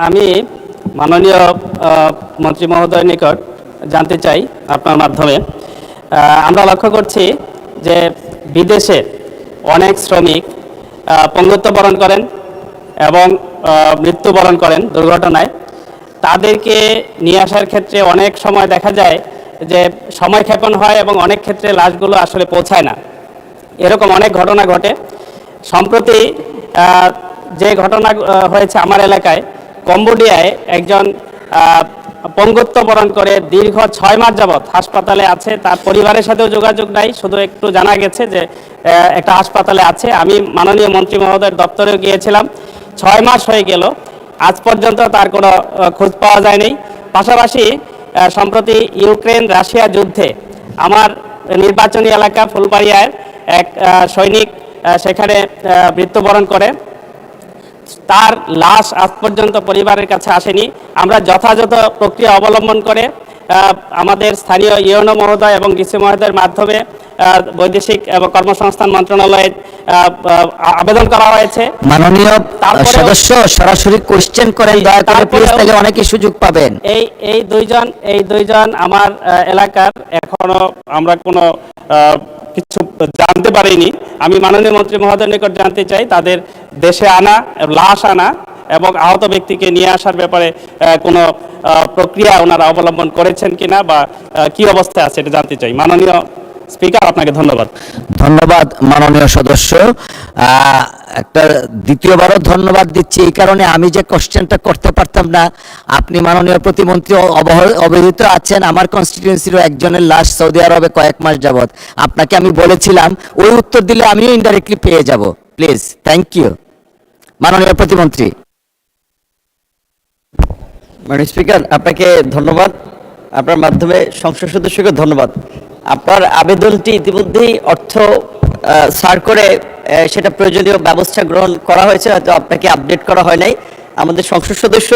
আমি মাননীয় মন্ত্রী মহোদয়ের নিকট জানতে চাই আপনার মাধ্যমে, আমরা লক্ষ্য করছি যে বিদেশে অনেক শ্রমিক পঙ্গুত্ব বরণ করেন এবং মৃত্যুবরণ করেন দুর্ঘটনায়। তাদেরকে নিয়ে আসার ক্ষেত্রে অনেক সময় দেখা যায় যে সময়ক্ষেপণ হয় এবং অনেক ক্ষেত্রে লাশগুলো আসলে পৌঁছায় না। এরকম অনেক ঘটনা ঘটে। সম্প্রতি যে ঘটনা হয়েছে আমার এলাকায়, কম্বোডিয়ায় একজন পঙ্গুত্ব বরণ করে দীর্ঘ 6 মাস যাবৎ হাসপাতালে আছে। তার পরিবারের সাথেও যোগাযোগ নাই, শুধু একটু জানা গেছে যে একটা হাসপাতালে আছে। আমি মাননীয় মন্ত্রী মহোদয়ের দপ্তরেও গিয়েছিলাম, 6 মাস হয়ে গেল, আজ পর্যন্ত তার কোনো খোঁজ পাওয়া যায়নি। পাশাপাশি সম্প্রতি ইউক্রেন রাশিয়া যুদ্ধে আমার নির্বাচনী এলাকা ফুলবাড়িয়ায় এক সৈনিক সেখানে মৃত্যুবরণ করে, তার লাশ আজ পর্যন্ত পরিবারের কাছে আসেনি। আমরা যথাযথ প্রক্রিয়া অবলম্বন করে আমাদের স্থানীয় ইউএনও মহোদয় এবং ডিসি মহোদয়ের মাধ্যমে বৈদেশিক এবং কর্মসংস্থান মন্ত্রণালয়ে আবেদন করা হয়েছে। মাননীয় সদস্য সরাসরি কোশ্চেন করেন, দয়া করে প্লিজ, তাহলে অনেকে সুযোগ পাবেন। এই দুইজন আমার এলাকার এখনো আমরা কোনো কিছু জানতে পারিনি। আমি মাননীয় মন্ত্রী মহোদয়ের নিকট জানতে চাই তাদের দেশে আনা, লাশ আনা এবং আহত ব্যক্তিকে নিয়ে আসার ব্যাপারে কোনো প্রক্রিয়া ওনারা অবলম্বন করেছেন কিনা বা কি অবস্থায় আছে এটা জানতে চাই। মাননীয় স্পিকার, আপনাকে ধন্যবাদ। ধন্যবাদ মাননীয় সদস্য। একটা দ্বিতীয়বারও ধন্যবাদ দিচ্ছি এই কারণে, আমি যে কোশ্চেনটা করতে পারতাম না, আপনি মাননীয় প্রতিমন্ত্রী অবহিত আছেন আমার কনস্টিটিউয়েন্সিরও একজনের লাশ সৌদি আরবে কয়েক মাস যাবত। আপনাকে আমি বলেছিলাম ওই উত্তর দিলে আমিও ইনডাইরেক্টলি পেয়ে যাব। প্লিজ, থ্যাংক ইউ মাননীয় প্রতিমন্ত্রী। মাননীয় স্পিকার, আপনাকে ধন্যবাদ। আপনার মাধ্যমে সংসদ সদস্যকে ধন্যবাদ। আপনার আবেদনটি ইতিমধ্যেই অর্থ সার করে সেটা প্রয়োজনীয় ব্যবস্থা গ্রহণ করা হয়েছে, হয়তো আপনাকে আপডেট করা হয় নাই। আমাদের সংসদ সদস্য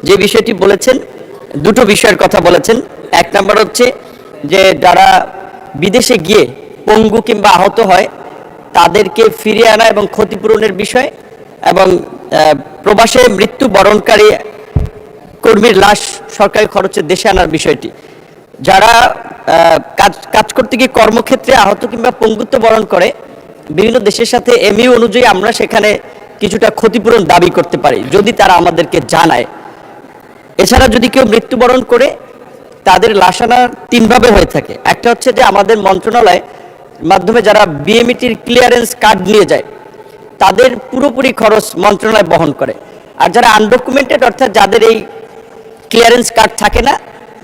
যে বিষয়টি বলেছেন, দুটো বিষয়ের কথা বলেছেন। এক নম্বর হচ্ছে যে যারা বিদেশে গিয়ে পঙ্গু কিংবা আহত হয় তাদেরকে ফিরিয়ে আনা এবং ক্ষতিপূরণের বিষয়, এবং প্রবাসে মৃত্যুবরণকারী কর্মীর লাশ সরকারি খরচে দেশে আনার বিষয়টি। যারা কাজ করতে গিয়ে কর্মক্ষেত্রে আহত কিংবা পঙ্গুত্ব বরণ করে, বিভিন্ন দেশের সাথে এমইউ অনুযায়ী আমরা সেখানে কিছুটা ক্ষতিপূরণ দাবি করতে পারি যদি তারা আমাদেরকে জানায়। এছাড়া যদি কেউ মৃত্যুবরণ করে, তাদের লাশ আনা 3 ভাবে হয়ে থাকে। একটা হচ্ছে যে আমাদের মন্ত্রণালয়ের মাধ্যমে যারা বিএমইটির ক্লিয়ারেন্স কার্ড নিয়ে যায় তাদের পুরোপুরি খরচ মন্ত্রণালয় বহন করে। আর যারা আনডকুমেন্টেড, অর্থাৎ যাদের এই ক্লিয়ারেন্স কার্ড থাকে না,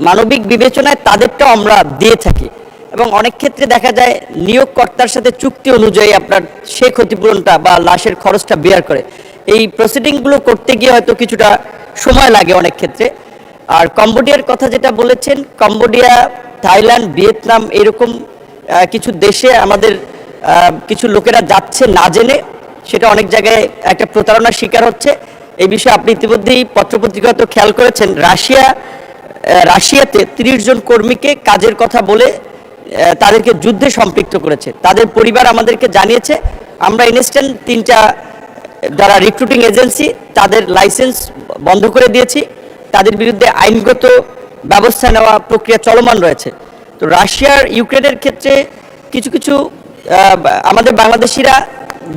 মানবিক বিবেচনায় তাদেরটাও আমরা দিয়ে থাকি। এবং অনেক ক্ষেত্রে দেখা যায় নিয়োগকর্তার সাথে চুক্তি অনুযায়ী আপনার সে ক্ষতিপূরণটা বা লাশের খরচটা বেয়ার করে। এই প্রসিডিংগুলো করতে গিয়ে হয়তো কিছুটা সময় লাগে অনেক ক্ষেত্রে। আর কম্বোডিয়ার কথা যেটা বলেছেন, কম্বোডিয়া, থাইল্যান্ড, ভিয়েতনাম, এরকম কিছু দেশে আমাদের কিছু লোকেরা যাচ্ছে না জেনে, সেটা অনেক জায়গায় একটা প্রতারণার শিকার হচ্ছে। এই বিষয়ে আপনি ইতিমধ্যেই পত্রপত্রিকা তো খেয়াল করেছেন, রাশিয়াতে 30 জন কর্মীকে কাজের কথা বলে তাদেরকে যুদ্ধে সম্পৃক্ত করেছে। তাদের পরিবার আমাদেরকে জানিয়েছে। আমরা ইনস্ট্যান্ট 3টা যারা রিক্রুটিং এজেন্সি তাদের লাইসেন্স বন্ধ করে দিয়েছি। তাদের বিরুদ্ধে আইনগত ব্যবস্থা নেওয়া প্রক্রিয়া চলমান রয়েছে। তো রাশিয়ার ইউক্রেনের ক্ষেত্রে কিছু কিছু আমাদের বাংলাদেশিরা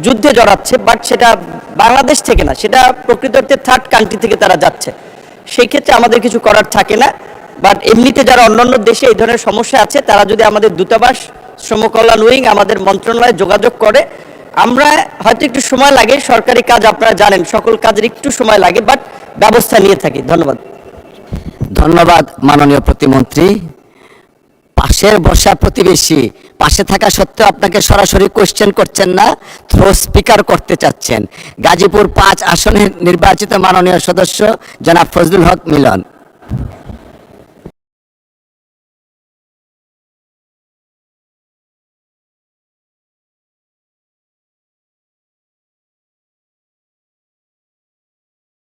যুদ্ধে জড়াচ্ছে, বাট সেটা বাংলাদেশ থেকে না, সেটা প্রকৃত অর্থে থার্ড কান্ট্রি থেকে তারা যাচ্ছে। সেই ক্ষেত্রে আমাদের কিছু করার থাকে না। বাট এমনিতে যারা অন্যান্য দেশে এই ধরনের সমস্যা আছে, তারা যদি আমাদের দূতাবাস, শ্রম কল্যাণ উইং, আমাদের মন্ত্রণালয়ে যোগাযোগ করে, আমরা হয়তো একটু সময় লাগে, সরকারি কাজ আপনারা জানেন সকল কাজের একটু সময় লাগে, বাট ব্যবস্থা নিয়ে থাকি। ধন্যবাদ। ধন্যবাদ মাননীয় প্রতিমন্ত্রী। পাশের বসা প্রতিবেশী, পাশে থাকা সত্ত্বেও আপনাকে সরাসরি কোশ্চেন করছেন না, থ্রো স্পিকার করতে চাচ্ছেন। গাজীপুর 5 আসনের নির্বাচিত মাননীয় সদস্য জনাব ফজলুল হক মিলন।